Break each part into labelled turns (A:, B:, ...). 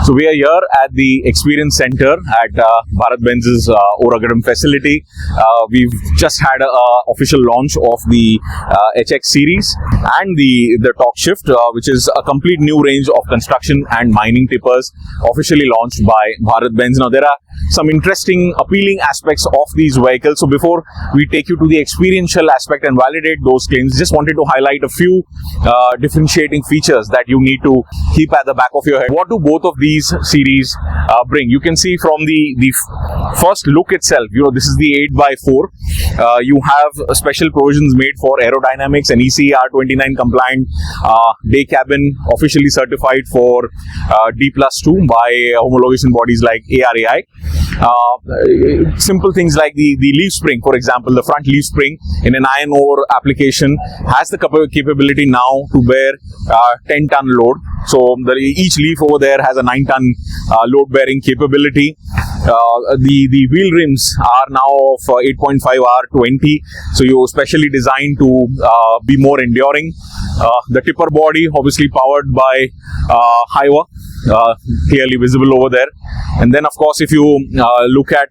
A: So we are here at the Experience Center at BharatBenz's Oragadam facility. We've just had an official launch of the HX series and the Torqshift, which is a complete new range of construction and mining tippers officially launched by BharatBenz. Now there are some interesting, appealing aspects of these vehicles. So before we take you to the experiential aspect and validate those claims, just wanted to highlight a few differentiating features that you need to keep at the back of your head. What do both of these series bring? You can see from the first look itself, this is the 8x4. You have special provisions made for aerodynamics and ECR 29 compliant day cabin, officially certified for D+2 by homologation bodies like ARAI. Simple things like the leaf spring, for example, the front leaf spring in an iron ore application has the capability now to bear 10-ton load. So each leaf over there has a 9-ton load bearing capability. The wheel rims are now of 8.5R20, so you're specially designed to be more enduring. The tipper body obviously powered by Hiwa, clearly visible over there. And then of course if you look at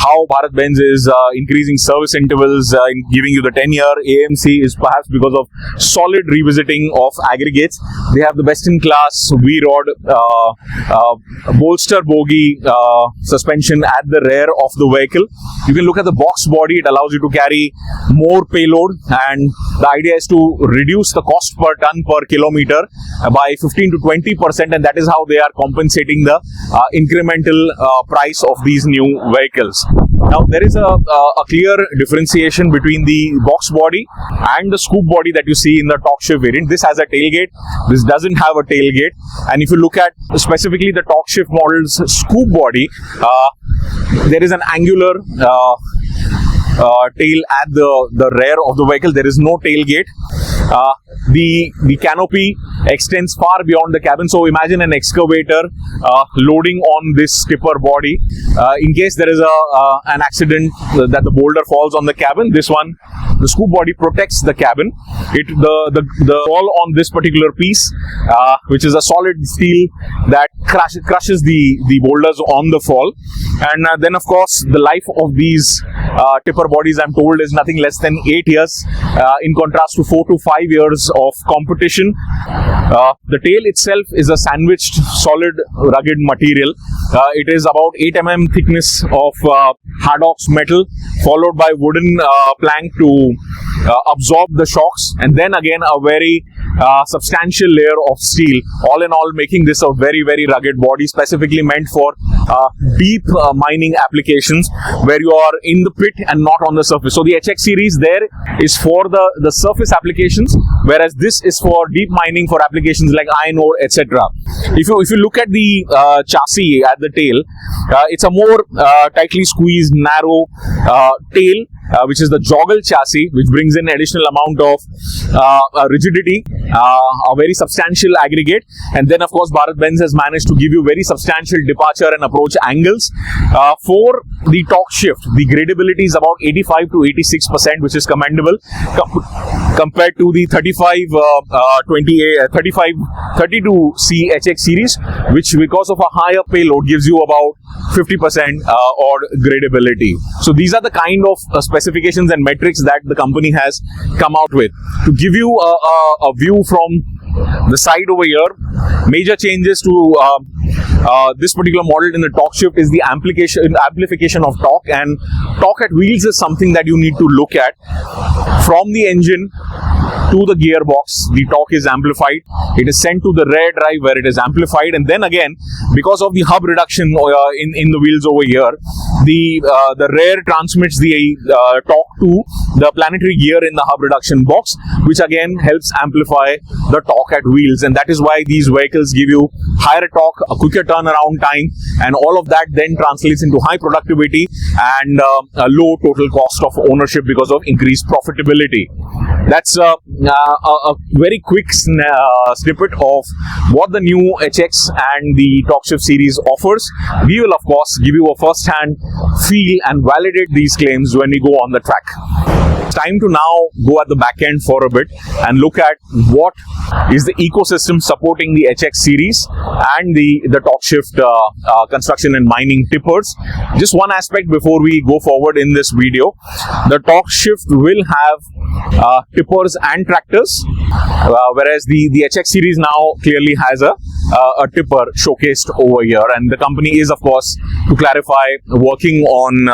A: how BharatBenz is increasing service intervals, giving you the 10-year AMC is perhaps because of solid revisiting of aggregates. They have the best-in-class V-rod bolster bogie suspension at the rear of the vehicle. You can look at the box body. It allows you to carry more payload, and the idea is to reduce the cost per ton per kilometer by 15 to 20%, and that is how they are compensating the incremental price of these new vehicles. Now there is a clear differentiation between the box body and the scoop body that you see in the Torqshift variant. This has a tailgate, this doesn't have a tailgate, and if you look at specifically the Torqshift model's scoop body, there is an angular tail at the rear of the vehicle. There is no tailgate. The canopy extends far beyond the cabin. So imagine an excavator loading on this tipper body. In case there is an accident that the boulder falls on the cabin, this one, the scoop body protects the cabin. The wall on this particular piece, which is a solid steel that crushes the boulders on the fall. And then of course the life of these tipper bodies, I'm told, is nothing less than 8 years, in contrast to 4 to 5 years of competition. The tail itself is a sandwiched solid rugged material. It is about 8 mm thickness of hardox metal, followed by wooden plank to absorb the shocks, and then again a very substantial layer of steel, all in all making this a very, very rugged body, specifically meant for deep mining applications where you are in the pit and not on the surface. So the HX series there is for the surface applications, whereas this is for deep mining for applications like iron ore, etc. If you look at the chassis at the tail, it's a more tightly squeezed, narrow tail, which is the joggle chassis, which brings in additional amount of rigidity, a very substantial aggregate, and then of course BharatBenz has managed to give you very substantial departure and approach angles. For the Torqshift, the gradability is about 85 to 86%, which is commendable compared to the 32C HX series, which because of a higher payload gives you about 50% odd gradability. So these are the kind of specifications and metrics that the company has come out with. To give you a view from the side over here, major changes to this particular model in the Torqshift is the amplification of torque, and torque at wheels is something that you need to look at. From the engine to the gearbox, the torque is amplified. It is sent to the rear drive where it is amplified, and then again, because of the hub reduction in the wheels over here, the rear transmits the torque to the planetary gear in the hub reduction box, which again helps amplify the torque at wheels, and that is why these vehicles give you higher torque, a quicker turnaround time, and all of that then translates into high productivity and a low total cost of ownership because of increased profitability. That's a very quick snippet of what the new HX and the Torqshift series offers. We will of course give you a first-hand feel and validate these claims when we go on the track. It's time to now go at the back end for a bit and look at what is the ecosystem supporting the HX series and the Torqshift construction and mining tippers. Just one aspect before we go forward in this video: the Torqshift will have tippers and tractors, whereas the HX series now clearly has a tipper showcased over here. And the company is, of course, to clarify, working on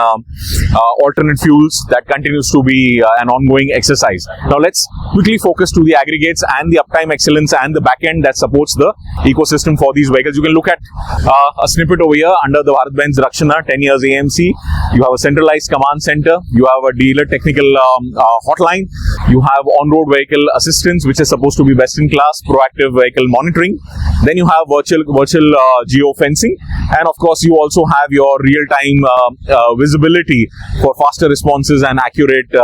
A: alternate fuels. That continues to be an ongoing exercise. Now let's quickly focus to the aggregates and the uptime excellence and the backend that supports the ecosystem for these vehicles. You can look at a snippet over here under the BharatBenz Rakshana, 10 years AMC. You have a centralized command center. You have a dealer technical hotline. You have on-road vehicle assistance, which is supposed to be best in class, proactive vehicle monitoring. Then you have virtual geo-fencing, and of course you also have your real-time visibility for faster responses and accurate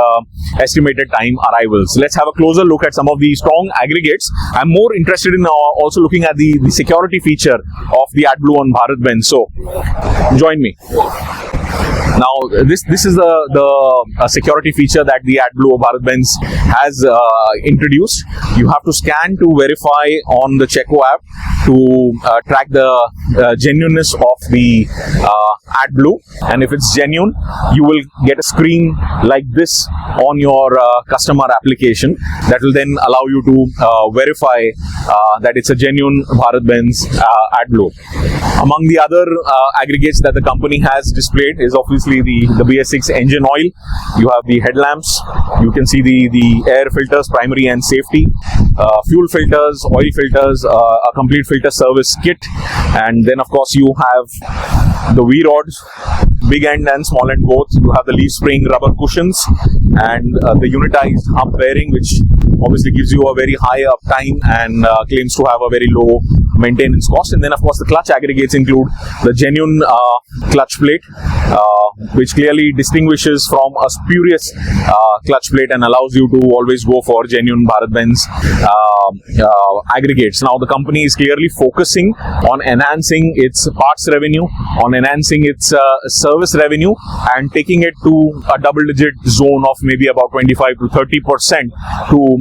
A: estimated time arrivals. Let's have a closer look at some of the strong aggregates. I'm more interested in also looking at the security feature of the AdBlue on BharatBenz. So join me. Now, this is the security feature that the AdBlue of BharatBenz has introduced. You have to scan to verify on the Checo app to track the genuineness of the AdBlue, and if it's genuine, you will get a screen like this on your customer application that will then allow you to verify that it's a genuine BharatBenz AdBlue. Among the other aggregates that the company has displayed is obviously the BS6 engine oil. You have the headlamps. You can see the air filters, primary and safety, fuel filters, oil filters, a complete filter service kit, and then of course you have the V-rods, big end and small end both. You have the leaf spring rubber cushions and the unitized hump bearing, which obviously gives you a very high uptime and claims to have a very low maintenance cost. And then of course the clutch aggregates include the genuine clutch plate, which clearly distinguishes from a spurious clutch plate and allows you to always go for genuine BharatBenz aggregates. Now the company is clearly focusing on enhancing its parts revenue, on enhancing its service revenue, and taking it to a double-digit zone of maybe about 25 to 30% to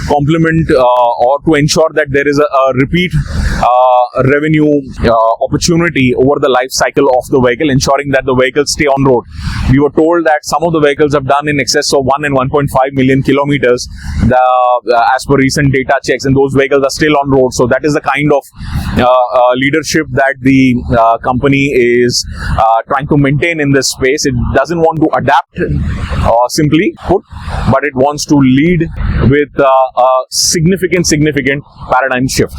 A: complement or to ensure that there is a repeat revenue opportunity over the life cycle of the vehicle, ensuring that the vehicles stay on road. We were told that some of the vehicles have done in excess of 1 and 1.5 million kilometers as per recent data checks, and those vehicles are still on road. So that is the kind of leadership that the company is trying to maintain in this space. It doesn't want to adapt simply put, but it wants to lead with a significant paradigm shift.